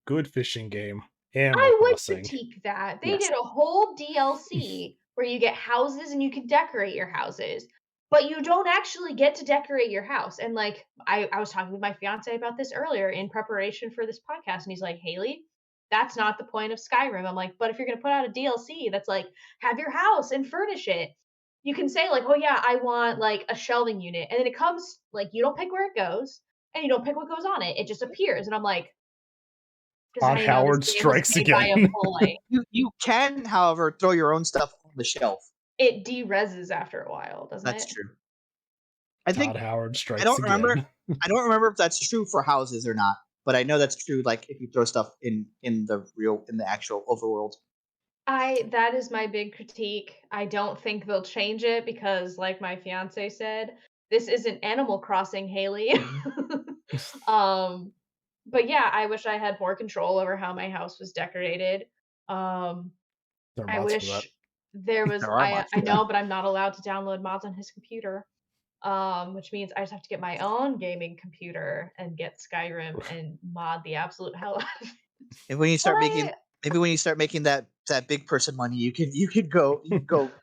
Good fishing game. I would critique that. They did a whole DLC where you get houses and you can decorate your houses, but you don't actually get to decorate your house. And like I was talking with my fiance about this earlier in preparation for this podcast, and he's like, Haley, that's not the point of Skyrim. I'm like, but if you're gonna put out a DLC that's like, have your house and furnish it, you can say like, oh yeah, I want like a shelving unit, and then it comes like you don't pick where it goes and you don't pick what goes on it. It just appears, and I'm like, just Todd how you know Howard this game was strikes made by a again. boy. You can, however, throw your own stuff on the shelf. It de-reses after a while, doesn't That's it? true. I think Todd Howard strikes I don't again. remember. I don't remember if that's true for houses or not, but I know that's true. Like if you throw stuff in the actual overworld. That is my big critique. I don't think they'll change it because, like my fiance said, this isn't Animal Crossing, Haley. But yeah, I wish I had more control over how my house was decorated. There are I mods for that. wish there was. There are mods I for know, but I'm not allowed to download mods on his computer. Which means I just have to get my own gaming computer and get Skyrim and mod the absolute hell out of it. And when you start But making, maybe when you start making that big person money, you could go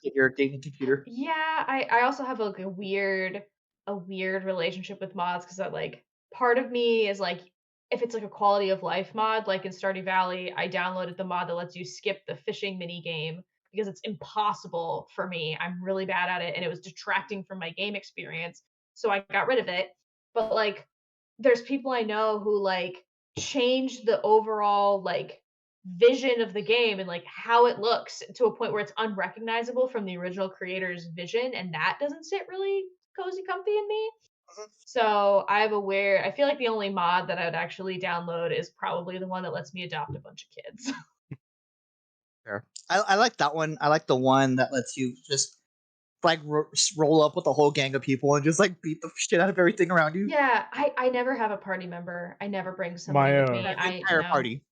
get your gaming computer. yeah, I also have like a weird relationship with mods because that like part of me is like if it's like a quality of life mod, like in Stardew Valley, I downloaded the mod that lets you skip the fishing mini game because it's impossible for me. I'm really bad at it and it was detracting from my game experience. So I got rid of it. But like there's people I know who like change the overall like vision of the game and like how it looks to a point where it's unrecognizable from the original creator's vision, and that doesn't sit really cozy comfy in me. So I feel like the only mod that I would actually download is probably the one that lets me adopt a bunch of kids. Fair. I like that one. I like the one that lets you just like roll up with a whole gang of people and just like beat the shit out of everything around you. Yeah, I never have a party member. I never bring somebody My, with me. The I entire party.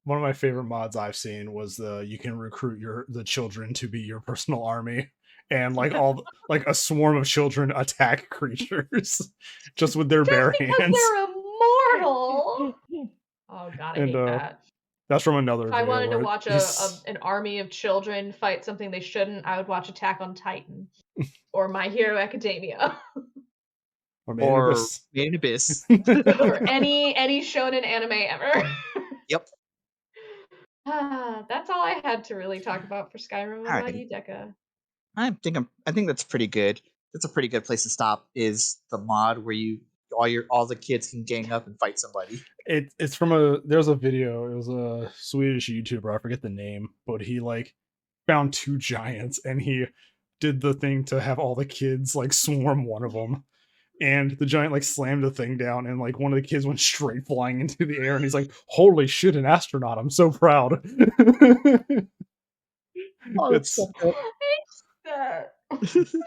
One of my favorite mods I've seen was you can recruit the children to be your personal army, and like like a swarm of children attack creatures just with their bare because hands. they're immortal. Oh god, I And, hate that. That's from another If I video wanted to where watch an army of children fight something they shouldn't, I would watch Attack on Titan or My Hero Academia or Or Made in Abyss. or any shonen anime ever. Yep. That's all I had to really talk about for Skyrim. What about Alrighty. you, Deca? I think that's pretty good. That's a pretty good place to stop. Is the mod where all the kids can gang up and fight somebody. It's from there's a video. It was a Swedish YouTuber. I forget the name, but he like found two giants and he did the thing to have all the kids like swarm one of them. And the giant like slammed the thing down, and like one of the kids went straight flying into the air, and he's like, "Holy shit, an astronaut! I'm so proud." It's That.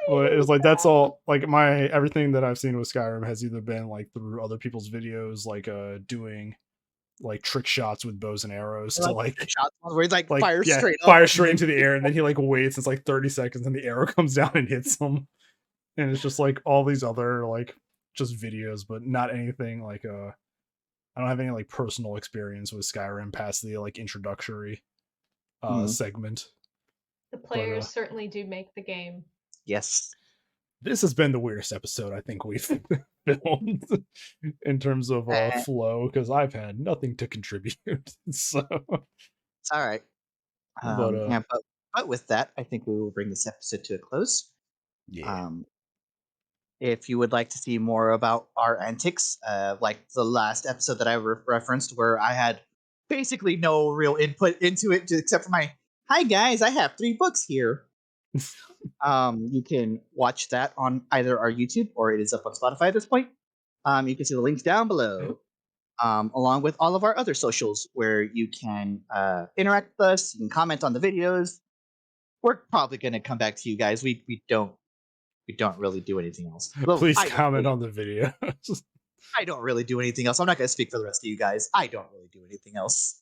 well, it's like that's all. Like everything that I've seen with Skyrim has either been like through other people's videos, like doing like trick shots with bows and arrows to like shots where he like fire straight up. fire straight into the air, and then he like waits. It's like 30 seconds, and the arrow comes down and hits him. And it's just like all these other like just videos, but not anything like I don't have any like personal experience with Skyrim past the like introductory segment. The players certainly do make the game. Yes. This has been the weirdest episode I think we've filmed in terms of flow, because I've had nothing to contribute. So it's all right. But with that, I think we will bring this episode to a close. Yeah. If you would like to see more about our antics, like the last episode that I referenced, where I had basically no real input into it except for my, "Hi guys, I have 3 books here." You can watch that on either our YouTube or it is up on Spotify at this point. You can see the links down below, along with all of our other socials where you can interact with us. You can comment on the videos. We're probably going to come back to you guys. We don't really do anything else. Please comment on the video. I don't really do anything else. I'm not going to speak for the rest of you guys. I don't really do anything else.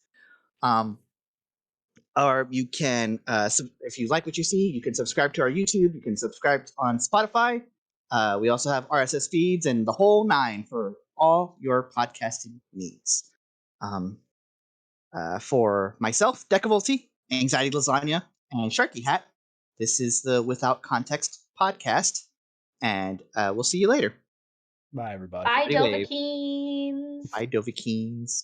Or you can, if you like what you see, you can subscribe to our YouTube. You can subscribe on Spotify. We also have RSS feeds and the whole 9 for all your podcasting needs. For myself, Decavolty, AnxietyLasagna, and SharkyHat, This is the Without Context podcast, and we'll see you later. Bye, everybody. Bye, Anyway. Dovahkiins. Bye, Dovahkiins.